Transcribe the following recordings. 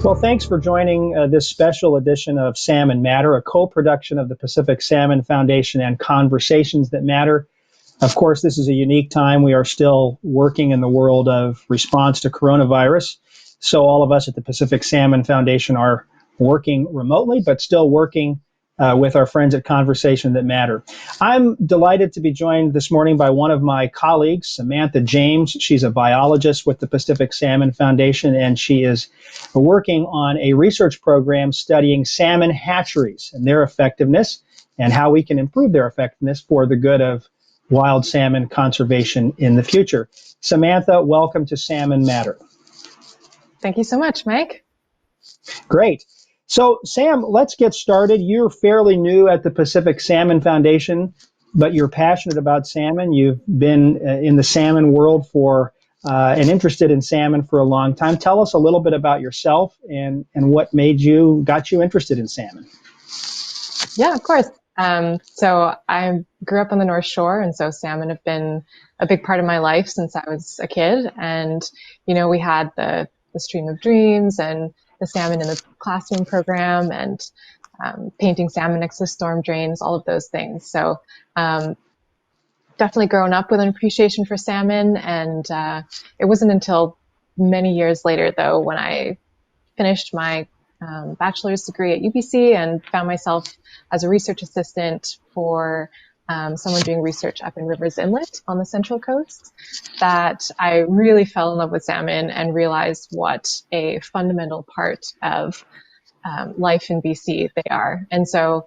Well, thanks for joining this special edition of Salmon Matter, a co-production of the Pacific Salmon Foundation and Conversations That Matter. Of course, this is a unique time. We are still working in the world of response to coronavirus. So all of us at the Pacific Salmon Foundation are working remotely, but still working with our friends at Conversation That Matter. I'm delighted to be joined this morning by one of my colleagues, Samantha James. She's a biologist with the Pacific Salmon Foundation, and she is working on a research program studying salmon hatcheries and their effectiveness and how we can improve their effectiveness for the good of wild salmon conservation in the future. Samantha, welcome to Salmon Matter. Thank you so much, Mike. Great. So, Sam, let's get started. You're fairly new at the Pacific Salmon Foundation, but you're passionate about salmon. You've been in the salmon world for and interested in salmon for a long time. Tell us a little bit about yourself and what got you interested in salmon. Yeah, of course. So I grew up on the North Shore, and so salmon have been a big part of my life since I was a kid. And, we had the Stream of Dreams and the salmon in the classroom program and painting salmon next to storm drains, all of those things. So definitely grown up with an appreciation for salmon. And it wasn't until many years later, though, when I finished my bachelor's degree at UBC and found myself as a research assistant for someone doing research up in Rivers Inlet on the Central Coast, that I really fell in love with salmon and realized what a fundamental part of life in BC they are. And so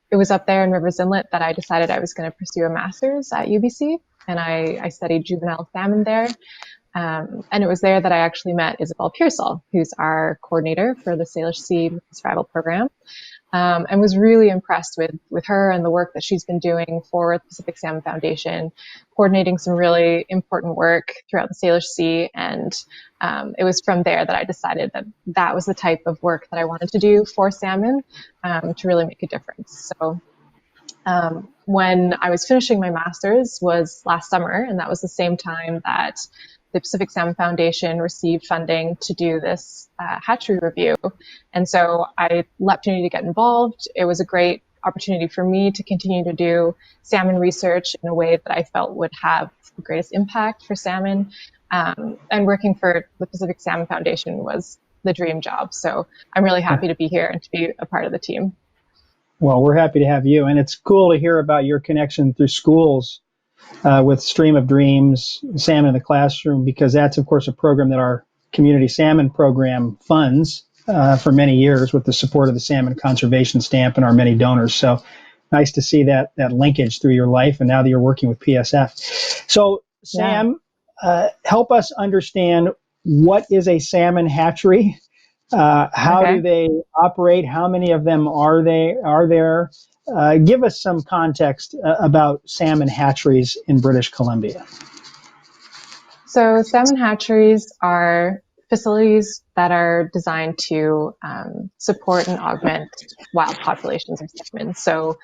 it was up there in Rivers Inlet that I decided I was going to pursue a master's at UBC, and I studied juvenile salmon there. And it was there that I actually met Isabel Pearsall, who's our coordinator for the Salish Sea Survival Program, and was really impressed with her and the work that she's been doing for the Pacific Salmon Foundation, coordinating some really important work throughout the Salish Sea. And it was from there that I decided that was the type of work that I wanted to do for salmon to really make a difference. So when I was finishing my master's was last summer, and that was the same time that the Pacific Salmon Foundation received funding to do this hatchery review. And so I leapt in to get involved. It was a great opportunity for me to continue to do salmon research in a way that I felt would have the greatest impact for salmon. And working for the Pacific Salmon Foundation was the dream job. So I'm really happy to be here and to be a part of the team. Well, we're happy to have you. And it's cool to hear about your connection through schools with Stream of Dreams, Salmon in the Classroom, because that's, of course, a program that our community salmon program funds for many years with the support of the Salmon Conservation Stamp and our many donors. So nice to see that linkage through your life, and now that you're working with PSF. So, Sam, help us understand, what is a salmon hatchery? How do they operate? How many of them are there? Give us some context about salmon hatcheries in British Columbia. So salmon hatcheries are facilities that are designed to support and augment wild populations of salmon. So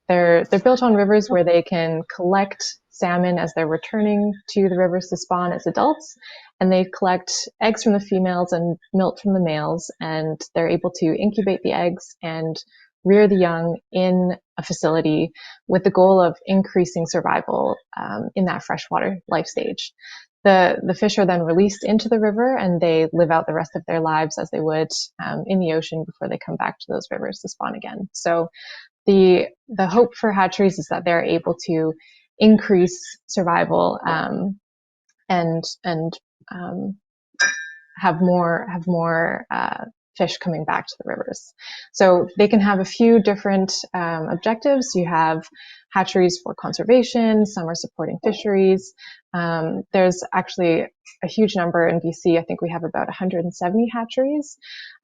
they're built on rivers where they can collect salmon as they're returning to the rivers to spawn as adults, and they collect eggs from the females and milk from the males, and they're able to incubate the eggs and rear the young in a facility with the goal of increasing survival in that freshwater life stage. The fish are then released into the river, and they live out the rest of their lives as they would in the ocean before they come back to those rivers to spawn again. So the hope for hatcheries is that they're able to increase survival and have more fish coming back to the rivers. So they can have a few different objectives. You have hatcheries for conservation, some are supporting fisheries. There's actually a huge number in BC. I think we have about 170 hatcheries.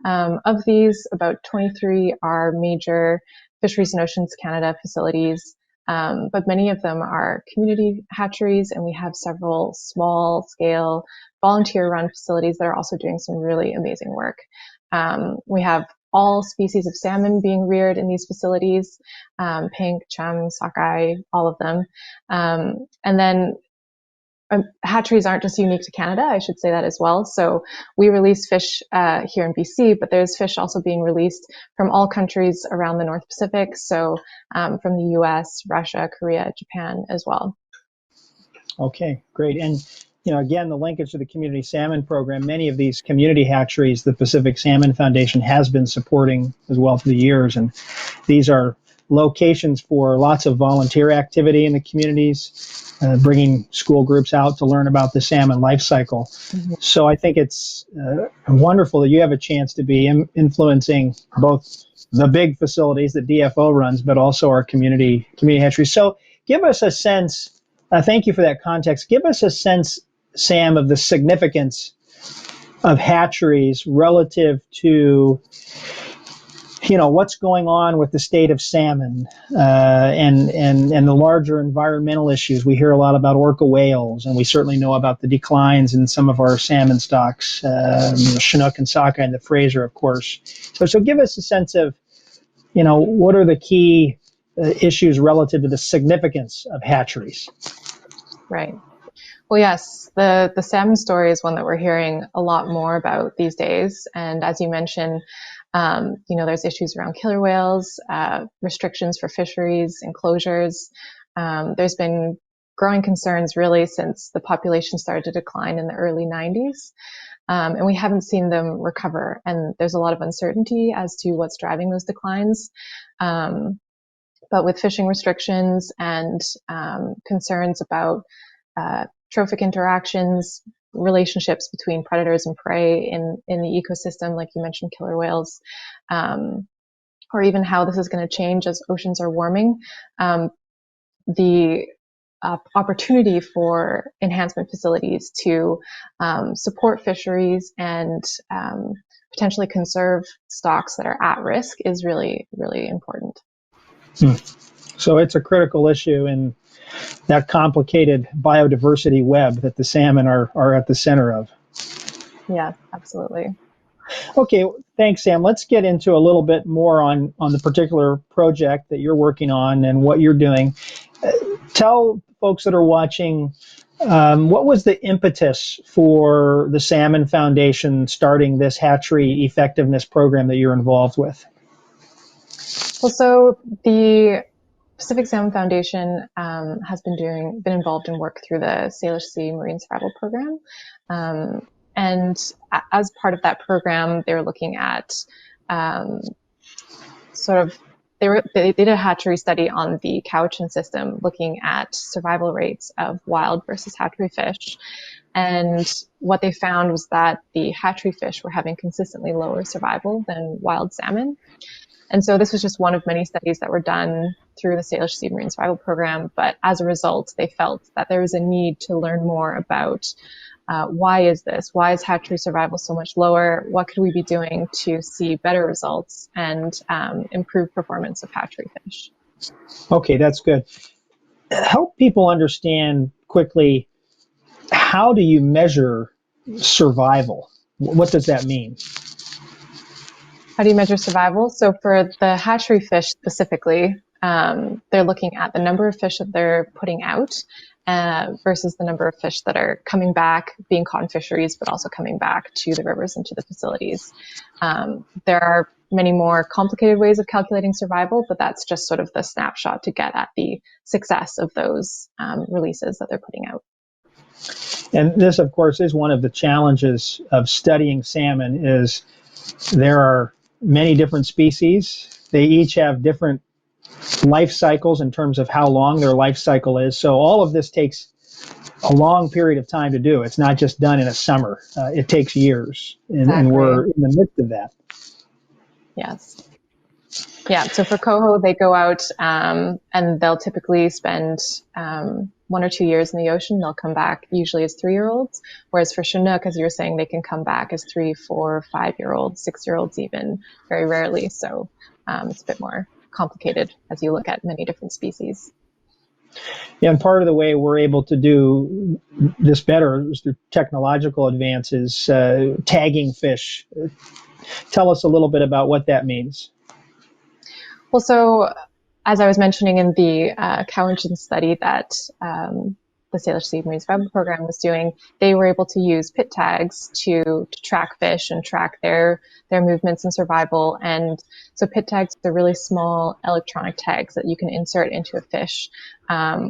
Of these, about 23 are major Fisheries and Oceans Canada facilities, but many of them are community hatcheries, and we have several small-scale volunteer-run facilities that are also doing some really amazing work. We have all species of salmon being reared in these facilities, pink, chum, sockeye, all of them. And then hatcheries aren't just unique to Canada. I should say that as well. So we release fish here in BC, but there's fish also being released from all countries around the North Pacific. So from the US, Russia, Korea, Japan as well. Okay, great. And again, the linkage to the community salmon program, many of these community hatcheries, the Pacific Salmon Foundation has been supporting as well through the years. And these are locations for lots of volunteer activity in the communities, bringing school groups out to learn about the salmon life cycle. Mm-hmm. So I think it's wonderful that you have a chance to be influencing both the big facilities that DFO runs, but also our community hatcheries. So give us a sense. Thank you for that context. Give us a sense, Sam, of the significance of hatcheries relative to, what's going on with the state of salmon and the larger environmental issues. We hear a lot about orca whales, and we certainly know about the declines in some of our salmon stocks, Chinook and sockeye and the Fraser, of course. So give us a sense of, what are the key issues relative to the significance of hatcheries? Right. Well, yes, the salmon story is one that we're hearing a lot more about these days. And as you mentioned, there's issues around killer whales, restrictions for fisheries, enclosures. There's been growing concerns really since the population started to decline in the early 90s. And we haven't seen them recover. And there's a lot of uncertainty as to what's driving those declines. But with fishing restrictions and concerns about trophic interactions, relationships between predators and prey in the ecosystem, like you mentioned, killer whales, or even how this is going to change as oceans are warming, the opportunity for enhancement facilities to support fisheries and potentially conserve stocks that are at risk is really, really important. So it's a critical issue in that complicated biodiversity web that the salmon are at the center of. Yeah, absolutely. Okay, thanks, Sam. Let's get into a little bit more on the particular project that you're working on and what you're doing. Tell folks that are watching, what was the impetus for the Salmon Foundation starting this hatchery effectiveness program that you're involved with? Well, so the Pacific Salmon Foundation has been involved in work through the Salish Sea Marine Survival Program. And as part of that program, they were looking at they did a hatchery study on the Cowichan system, looking at survival rates of wild versus hatchery fish. And what they found was that the hatchery fish were having consistently lower survival than wild salmon. And so this was just one of many studies that were done through the Salish Sea Marine Survival Program. But as a result, they felt that there was a need to learn more about why is this? Why is hatchery survival so much lower? What could we be doing to see better results and improve performance of hatchery fish? Okay, that's good. Help people understand quickly, how do you measure survival? What does that mean? How do you measure survival? So for the hatchery fish specifically, they're looking at the number of fish that they're putting out versus the number of fish that are coming back, being caught in fisheries, but also coming back to the rivers and to the facilities. There are many more complicated ways of calculating survival, but that's just sort of the snapshot to get at the success of those releases that they're putting out. And this, of course, is one of the challenges of studying salmon is there are many different species. They each have different life cycles in terms of how long their life cycle is. So all of this takes a long period of time to do. It's not just done in a summer. It takes years, and we're in the midst of that. Yes. Yeah, so for coho, they go out and they'll typically spend 1 or 2 years in the ocean. They'll come back usually as 3-year-olds, whereas for Chinook, as you were saying, they can come back as 3, 4, 5-year-olds, 6-year-olds even, very rarely. So it's a bit more complicated as you look at many different species. Yeah, and part of the way we're able to do this better is through technological advances, tagging fish. Tell us a little bit about what that means. Well, so as I was mentioning in the Cowichan study that the the Salish Sea Marine Survival Program was doing, they were able to use pit tags to track fish and track their movements and survival. And so pit tags are really small electronic tags that you can insert into a fish,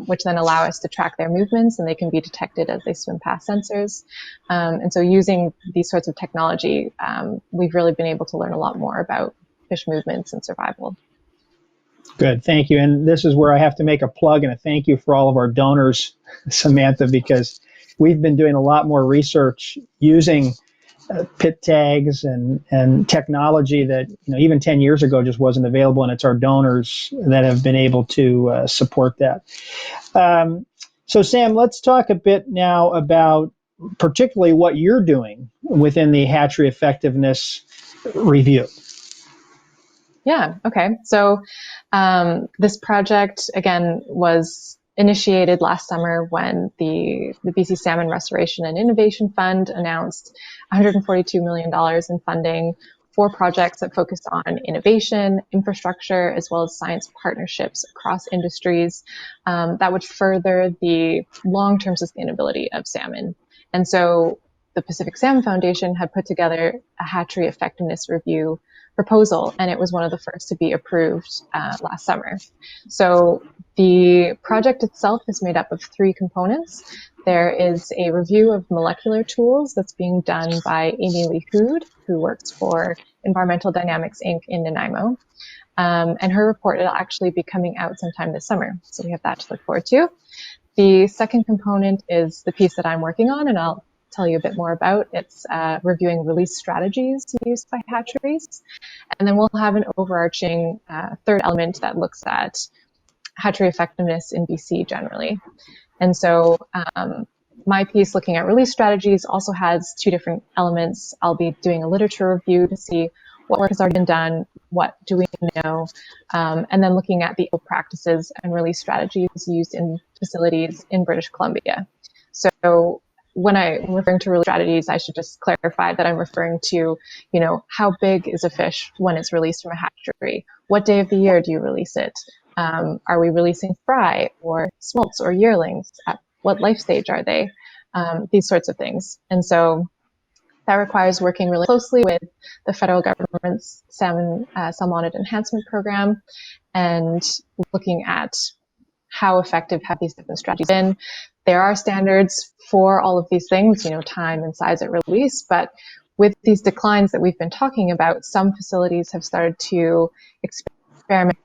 which then allow us to track their movements, and they can be detected as they swim past sensors. And so using these sorts of technology, we've really been able to learn a lot more about fish movements and survival. Good, thank you. And this is where I have to make a plug and a thank you for all of our donors, Samantha, because we've been doing a lot more research using pit tags and technology that even 10 years ago just wasn't available, and it's our donors that have been able to support that. So Sam, let's talk a bit now about particularly what you're doing within the hatchery effectiveness review. Yeah, okay. So this project, again, was initiated last summer when the BC Salmon Restoration and Innovation Fund announced $142 million in funding for projects that focus on innovation, infrastructure, as well as science partnerships across industries that would further the long-term sustainability of salmon. And so the Pacific Salmon Foundation had put together a hatchery effectiveness review proposal, and it was one of the first to be approved last summer. So the project itself is made up of 3 components. There is a review of molecular tools that's being done by Amy Lee Hood, who works for Environmental Dynamics Inc. in Nanaimo. And her report will actually be coming out sometime this summer. So we have that to look forward to. The second component is the piece that I'm working on, and I'll tell you a bit more about. It's reviewing release strategies used by hatcheries. And then we'll have an overarching third element that looks at hatchery effectiveness in BC generally. And so my piece looking at release strategies also has 2 different elements. I'll be doing a literature review to see what work has already been done, what do we know, and then looking at the practices and release strategies used in facilities in British Columbia. So when I'm referring to release strategies, I should just clarify that I'm referring to, how big is a fish when it's released from a hatchery? What day of the year do you release it? Are we releasing fry or smolts or yearlings? At what life stage are they? These sorts of things. And so that requires working really closely with the federal government's Salmon Matter enhancement program and looking at how effective have these different strategies been. There are standards for all of these things, time and size at release, but with these declines that we've been talking about, some facilities have started to experiment.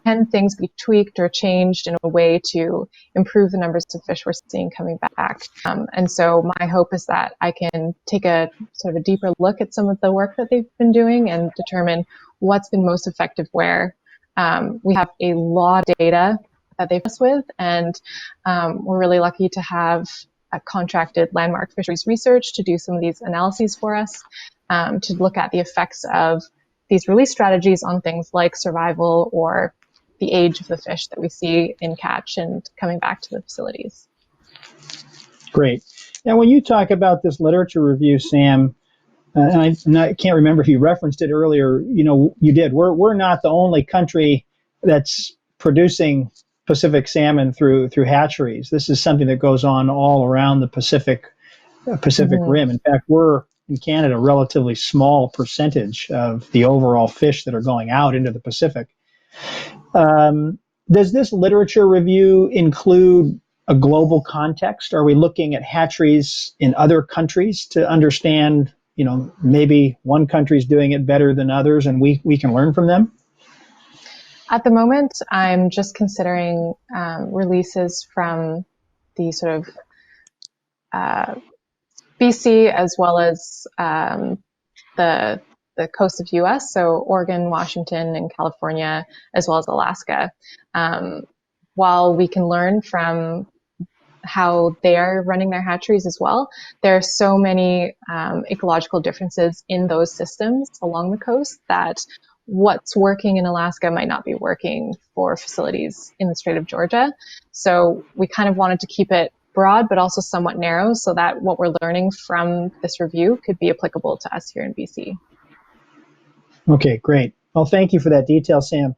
Can things be tweaked or changed in a way to improve the numbers of fish we're seeing coming back? And so my hope is that I can take a sort of a deeper look at some of the work that they've been doing and determine what's been most effective where. We have a lot of data that they've us with, and we're really lucky to have a contracted Landmark Fisheries Research to do some of these analyses for us, to look at the effects of these release strategies on things like survival or the age of the fish that we see in catch and coming back to the facilities. Great. Now, when you talk about this literature review, Sam, and I can't remember if you referenced it earlier, you did. We're not the only country that's producing Pacific salmon through hatcheries. This is something that goes on all around the Pacific Rim. In fact, we're in Canada a relatively small percentage of the overall fish that are going out into the Pacific. Does this literature review include a global context? Are we looking at hatcheries in other countries to understand, maybe one country's doing it better than others and we can learn from them? At the moment, I'm just considering releases from the sort of BC as well as the coast of US, so Oregon, Washington, and California, as well as Alaska. While we can learn from how they are running their hatcheries as well, there are so many ecological differences in those systems along the coast that what's working in Alaska might not be working for facilities in the Strait of Georgia. So we kind of wanted to keep it broad, but also somewhat narrow so that what we're learning from this review could be applicable to us here in BC. Okay, great. Well, thank you for that detail, Sam.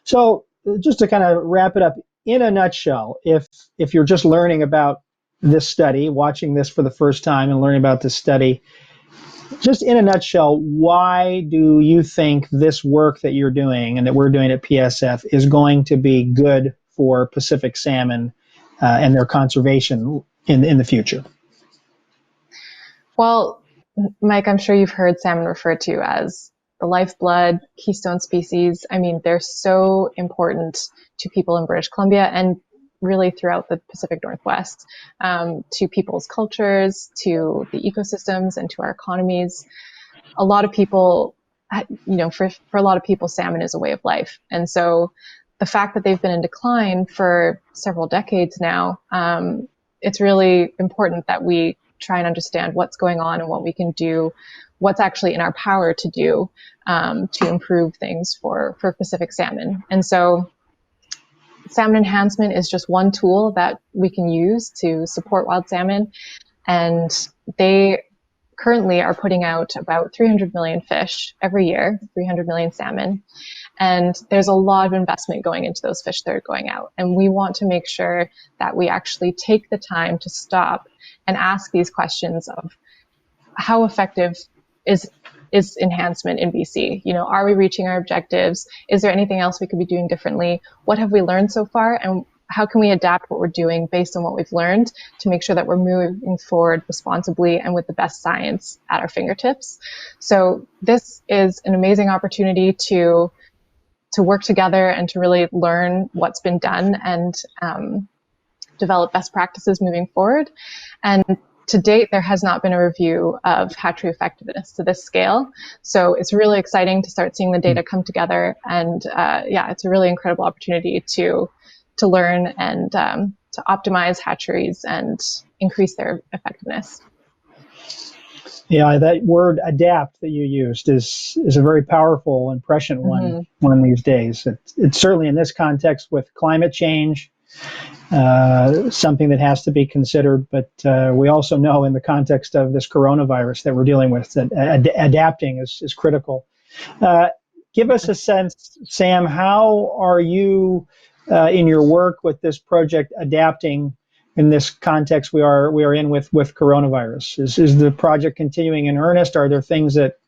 So just to kind of wrap it up, in a nutshell, if you're just learning about this study, watching this for the first time and learning about this study, just in a nutshell, why do you think this work that you're doing and that we're doing at PSF is going to be good for Pacific salmon and their conservation in the future? Well, Mike, I'm sure you've heard salmon referred to as the lifeblood, keystone species. I mean, they're so important to people in British Columbia and really throughout the Pacific Northwest, to people's cultures, to the ecosystems, and to our economies. A lot of people, for a lot of people, salmon is a way of life. And so the fact that they've been in decline for several decades now, it's really important that we try and understand what's going on and what we can do, what's actually in our power to do to improve things for Pacific salmon. And so salmon enhancement is just one tool that we can use to support wild salmon. And they currently are putting out about 300 million fish every year, 300 million salmon. And there's a lot of investment going into those fish that are going out. And we want to make sure that we actually take the time to stop and ask these questions of how effective is enhancement in BC? Are we reaching our objectives? Is there anything else we could be doing differently? What have we learned so far? And how can we adapt what we're doing based on what we've learned to make sure that we're moving forward responsibly and with the best science at our fingertips? So this is an amazing opportunity to work together and to really learn what's been done and develop best practices moving forward. And to date, there has not been a review of hatchery effectiveness to this scale. So it's really exciting to start seeing the data come together. And it's a really incredible opportunity to learn and to optimize hatcheries and increase their effectiveness. Yeah, that word adapt that you used is a very powerful and prescient one these days. It's certainly in this context with climate change, something that has to be considered, but we also know in the context of this coronavirus that we're dealing with that adapting is critical. Give us a sense, Sam, how are you in your work with this project adapting in this context we are in with coronavirus? Is the project continuing in earnest? Are there things that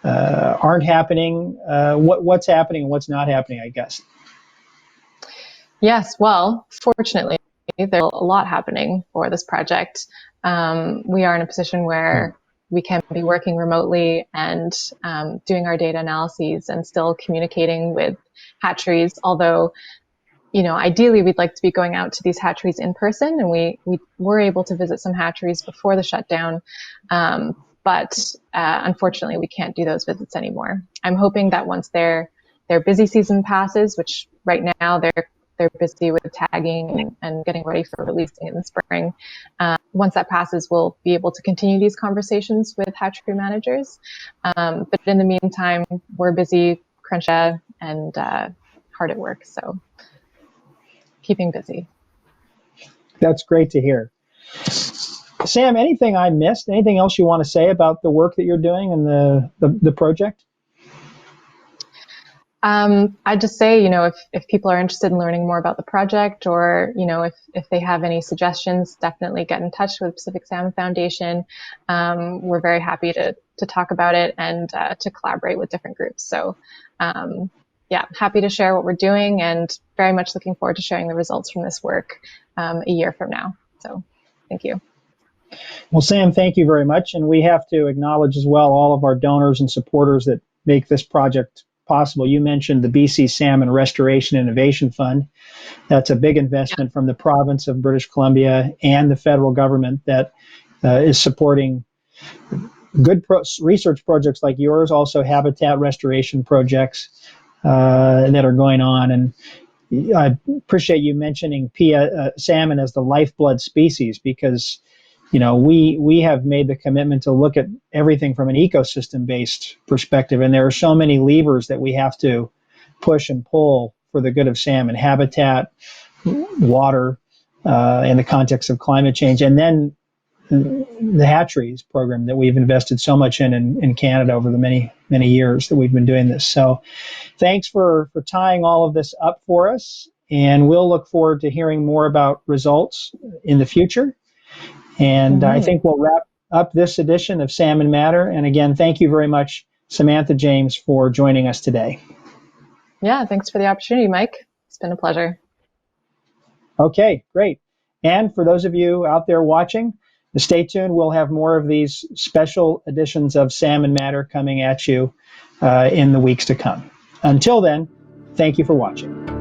aren't happening? What's happening and what's not happening, I guess? Yes, well, fortunately, there's a lot happening for this project. We are in a position where we can be working remotely and doing our data analyses and still communicating with hatcheries, although ideally, we'd like to be going out to these hatcheries in person, and we were able to visit some hatcheries before the shutdown, but unfortunately, we can't do those visits anymore. I'm hoping that once their busy season passes, which right now they're busy with tagging and getting ready for releasing in the spring. Once that passes, we'll be able to continue these conversations with hatchery managers. But in the meantime, we're busy, crunch and hard at work. So keeping busy. That's great to hear. Sam, anything I missed? Anything else you want to say about the work that you're doing and the project? I'd just say, if people are interested in learning more about the project, or, if they have any suggestions, definitely get in touch with Pacific Salmon Foundation. We're very happy to talk about it and to collaborate with different groups. So, happy to share what we're doing and very much looking forward to sharing the results from this work a year from now. So thank you. Well, Sam, thank you very much. And we have to acknowledge as well all of our donors and supporters that make this project possible. You mentioned the BC Salmon Restoration Innovation Fund. That's a big investment from the province of British Columbia and the federal government that is supporting good research projects like yours, also habitat restoration projects that are going on. And I appreciate you mentioning salmon as the lifeblood species, because we have made the commitment to look at everything from an ecosystem-based perspective, and there are so many levers that we have to push and pull for the good of salmon: habitat, water, in the context of climate change, and then the hatcheries program that we've invested so much in Canada over the many years that we've been doing this. So thanks for tying all of this up for us, and we'll look forward to hearing more about results in the future. And I Mm-hmm. think we'll wrap up this edition of Salmon Matter. And again, thank you very much, Samantha James, for joining us today. Yeah, thanks for the opportunity, Mike. It's been a pleasure. Okay, great. And for those of you out there watching, stay tuned. We'll have more of these special editions of Salmon Matter coming at you in the weeks to come. Until then, thank you for watching.